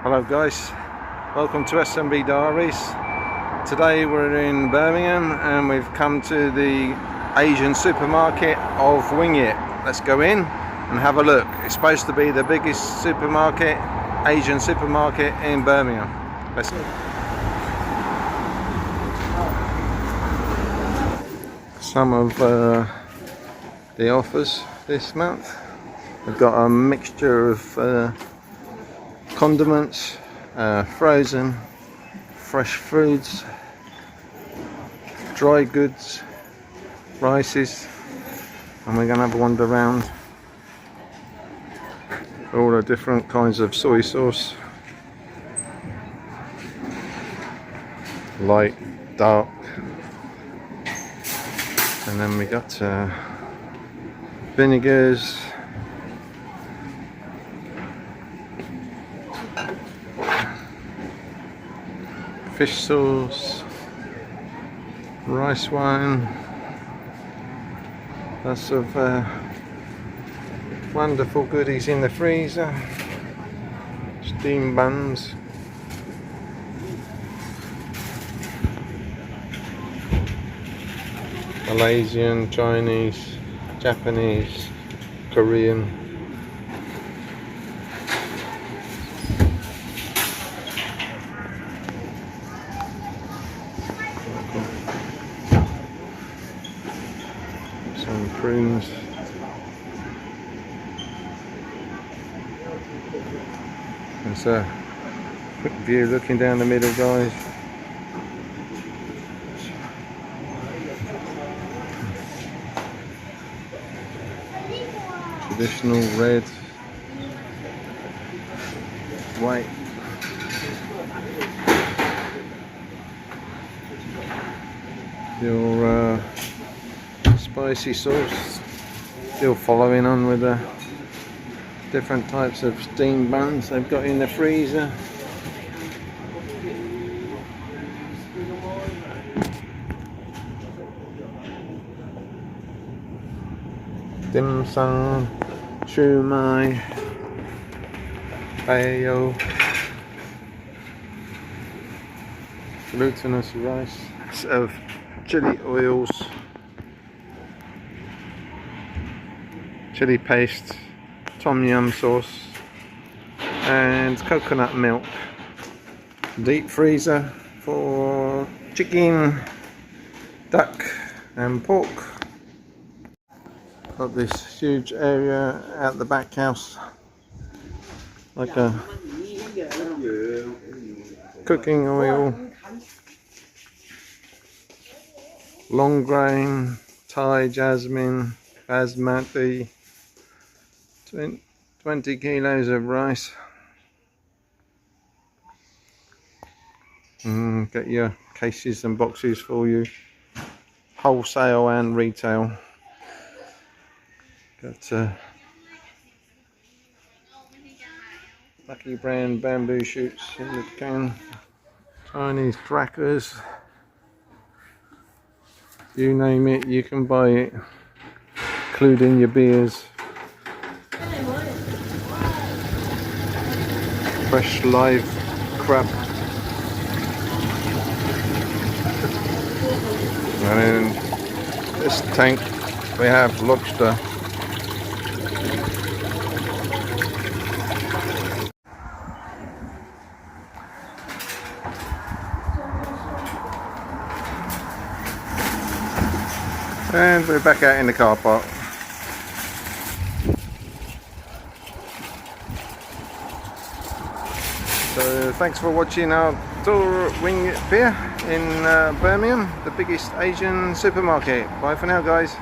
Hello guys, welcome to S&B Diaries. Today we're in Birmingham and we've come to the Asian supermarket of Wingyip. Let's go in and have a look. It's supposed to be the biggest supermarket, Asian supermarket in Birmingham. Let's go. Some of the offers this month. We've got a mixture of condiments, frozen, fresh foods, dry goods, rices, and we're going to have a wander around. All the different kinds of soy sauce, light, dark, and then we got vinegars, fish sauce, rice wine, lots of wonderful goodies in the freezer, steam buns, Malaysian, Chinese, Japanese, Korean. Some prunes. There's a quick view looking down the middle, guys. Traditional red, white, your spicy sauce. Still following on with the different types of steamed buns they've got in the freezer. Dim sum, shumai, bayo, glutinous rice, of chili oils, chili paste, tom yum sauce, and coconut milk. Deep freezer for chicken, duck, and pork. Got this huge area at the back house, like a cooking oil, long grain, Thai jasmine, basmati, 20 kilos of rice. Get your cases and boxes for you, wholesale and retail. Got Lucky brand bamboo shoots in the can, Chinese crackers, you name it, you can buy it, including your beers. Fresh live crab, and in this tank we have lobster. And we're back out in the car park. So thanks for watching our tour Wingyip here in Birmingham, the biggest Asian supermarket. Bye for now, guys.